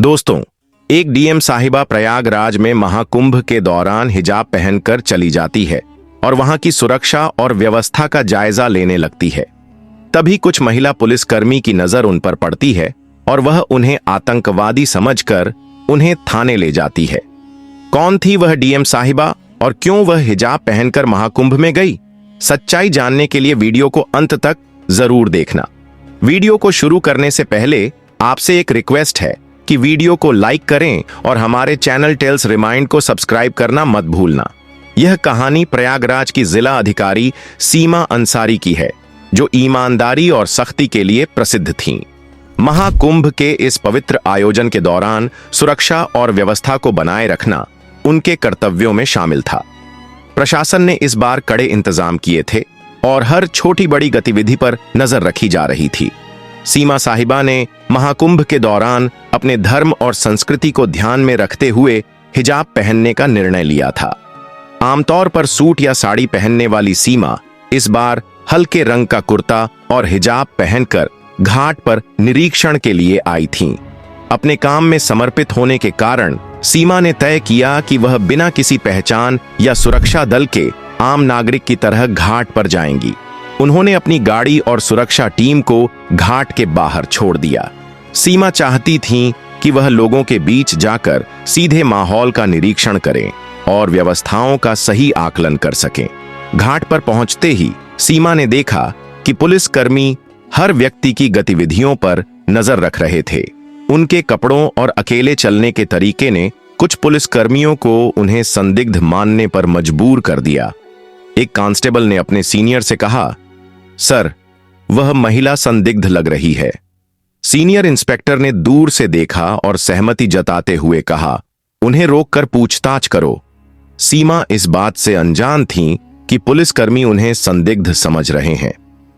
दोस्तों, एक डीएम साहिबा प्रयागराज में महाकुंभ के दौरान हिजाब पहनकर चली जाती है और वहां की सुरक्षा और व्यवस्था का जायजा लेने लगती है। तभी कुछ महिला पुलिसकर्मी की नजर उन पर पड़ती है और वह उन्हें आतंकवादी समझकर उन्हें थाने ले जाती है। कौन थी वह डीएम साहिबा और क्यों वह हिजाब पहनकर महाकुंभ में गई? सच्चाई जानने के लिए वीडियो को अंत तक जरूर देखना। वीडियो को शुरू करने से पहले आपसे एक रिक्वेस्ट है कि वीडियो को लाइक करें और हमारे चैनल टेल्स रिमाइंड को सब्सक्राइब करना मत भूलना। यह कहानी प्रयागराज की जिला अधिकारी सीमा अंसारी की है, जो ईमानदारी और सख्ती के लिए प्रसिद्ध थीं। महाकुंभ के इस पवित्र आयोजन के दौरान सुरक्षा और व्यवस्था को बनाए रखना उनके कर्तव्यों में शामिल था। प्रशासन ने इस बार कड़े इंतजाम किए थे और हर छोटी बड़ी गतिविधि पर नजर रखी जा रही थी। सीमा साहिबा ने महाकुंभ के दौरान अपने धर्म और संस्कृति को ध्यान में रखते हुए हिजाब पहनने का निर्णय लिया था। आमतौर पर सूट या साड़ी पहनने वाली सीमा इस बार हल्के रंग का कुर्ता और हिजाब पहनकर घाट पर निरीक्षण के लिए आई थीं। अपने काम में समर्पित होने के कारण सीमा ने तय किया कि वह बिना किसी पहचान या सुरक्षा दल के आम नागरिक की तरह घाट पर जाएंगी। उन्होंने अपनी गाड़ी और सुरक्षा टीम को घाट के बाहर छोड़ दिया। सीमा चाहती थीं कि वह लोगों के बीच जाकर सीधे माहौल का निरीक्षण करें और व्यवस्थाओं का सही आकलन कर सकें। घाट पर पहुंचते ही सीमा ने देखा कि पुलिसकर्मी हर व्यक्ति की गतिविधियों पर नजर रख रहे थे। उनके कपड़ों और अकेले चलने के तरीके ने कुछ पुलिसकर्मियों को उन्हें संदिग्ध मानने पर मजबूर कर दिया। एक कांस्टेबल ने अपने सीनियर से कहा, सर, वह महिला संदिग्ध लग रही है। सीनियर इंस्पेक्टर ने दूर से देखा और सहमति जताते हुए कहा, उन्हें रोककर पूछताछ करो। सीमा इस बात से अनजान थीं कि पुलिसकर्मी उन्हें संदिग्ध समझ रहे हैं।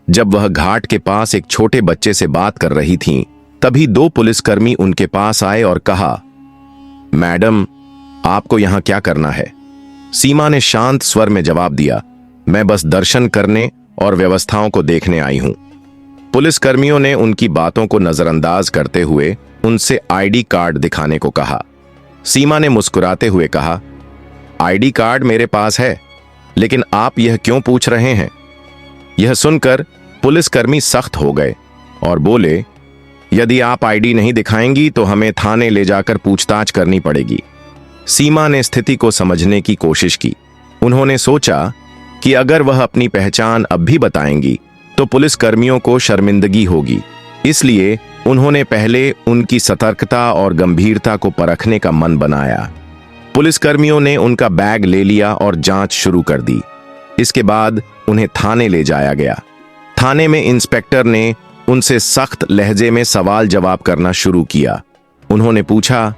जब वह घाट के पास एक छोटे बच्चे से बात कर रही थीं, तभी दो पुलिसकर्मी उनके पास आए और कहा, मैडम, आपको यहां क्या करना है? सीमा ने शांत स्वर में जवाब दिया, मैं बस दर्शन करने और व्यवस्थाओं को देखने आई हूं। पुलिसकर्मियों ने उनकी बातों को नजरअंदाज करते हुए उनसे आईडी कार्ड दिखाने को कहा। सीमा ने मुस्कुराते हुए कहा, आईडी कार्ड मेरे पास है, लेकिन आप यह क्यों पूछ रहे हैं? यह सुनकर पुलिसकर्मी सख्त हो गए और बोले, यदि आप आईडी नहीं दिखाएंगी तो हमें थाने ले जाकर पूछताछ करनी पड़ेगी। सीमा ने स्थिति को समझने की कोशिश की। उन्होंने सोचा कि अगर वह अपनी पहचान अब भी बताएंगी तो पुलिसकर्मियों को शर्मिंदगी होगी। इसलिए उन्होंने पहले उनकी सतर्कता और गंभीरता को परखने का मन बनाया। पुलिसकर्मियों ने उनका बैग ले लिया और जांच शुरू कर दी। इसके बाद उन्हें थाने ले जाया गया। थाने में इंस्पेक्टर ने उनसे सख्त लहजे में सवाल जवाब करना शुरू किया। उन्होंने पूछा,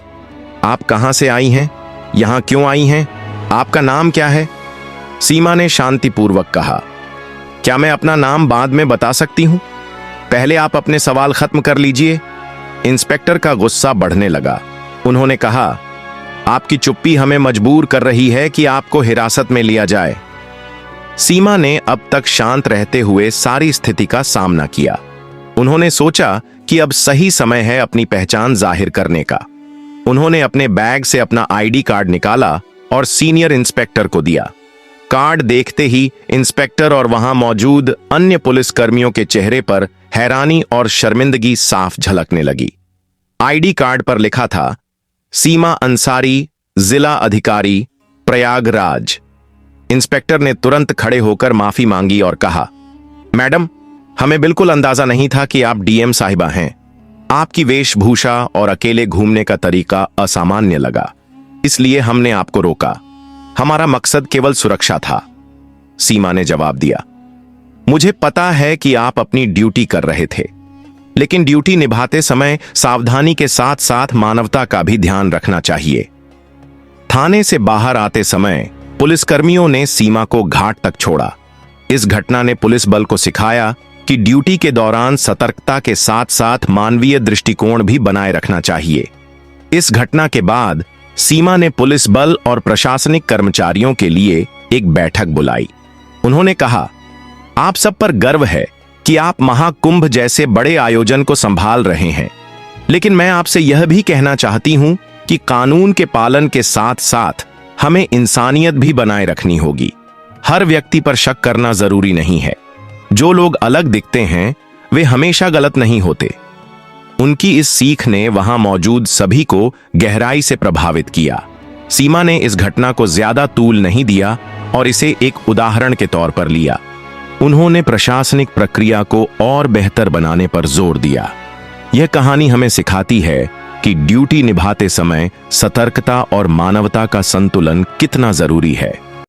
आप कहां से आई हैं? यहां क्यों आई हैं? आपका नाम क्या है? सीमा ने शांतिपूर्वक कहा, क्या मैं अपना नाम बाद में बता सकती हूं? पहले आप अपने सवाल खत्म कर लीजिए। इंस्पेक्टर का गुस्सा बढ़ने लगा। उन्होंने कहा, आपकी चुप्पी हमें मजबूर कर रही है कि आपको हिरासत में लिया जाए। सीमा ने अब तक शांत रहते हुए सारी स्थिति का सामना किया। उन्होंने सोचा कि अब सही समय है अपनी पहचान जाहिर करने का। उन्होंने अपने बैग से अपना आईडी कार्ड निकाला और सीनियर इंस्पेक्टर को दिया। कार्ड देखते ही इंस्पेक्टर और वहां मौजूद अन्य पुलिसकर्मियों के चेहरे पर हैरानी और शर्मिंदगी साफ झलकने लगी। आईडी कार्ड पर लिखा था, सीमा अंसारी, जिला अधिकारी, प्रयागराज। इंस्पेक्टर ने तुरंत खड़े होकर माफी मांगी और कहा, मैडम, हमें बिल्कुल अंदाजा नहीं था कि आप डीएम साहिबा हैं। आपकी वेशभूषा और अकेले घूमने का तरीका असामान्य लगा, इसलिए हमने आपको रोका। हमारा मकसद केवल सुरक्षा था। सीमा ने जवाब दिया, मुझे पता है कि आप अपनी ड्यूटी कर रहे थे, लेकिन ड्यूटी निभाते समय सावधानी के साथ साथ मानवता का भी ध्यान रखना चाहिए। थाने से बाहर आते समय पुलिसकर्मियों ने सीमा को घाट तक छोड़ा। इस घटना ने पुलिस बल को सिखाया कि ड्यूटी के दौरान सतर्कता के साथ साथ मानवीय दृष्टिकोण भी बनाए रखना चाहिए। इस घटना के बाद सीमा ने पुलिस बल और प्रशासनिक कर्मचारियों के लिए एक बैठक बुलाई। उन्होंने कहा, आप सब पर गर्व है कि आप महाकुंभ जैसे बड़े आयोजन को संभाल रहे हैं। लेकिन मैं आपसे यह भी कहना चाहती हूं कि कानून के पालन के साथ साथ हमें इंसानियत भी बनाए रखनी होगी। हर व्यक्ति पर शक करना जरूरी नहीं है। जो लोग अलग दिखते हैं वे हमेशा गलत नहीं होते। उनकी इस सीख ने वहां मौजूद सभी को गहराई से प्रभावित किया। सीमा ने इस घटना को ज्यादा तूल नहीं दिया और इसे एक उदाहरण के तौर पर लिया। उन्होंने प्रशासनिक प्रक्रिया को और बेहतर बनाने पर जोर दिया। यह कहानी हमें सिखाती है कि ड्यूटी निभाते समय सतर्कता और मानवता का संतुलन कितना जरूरी है।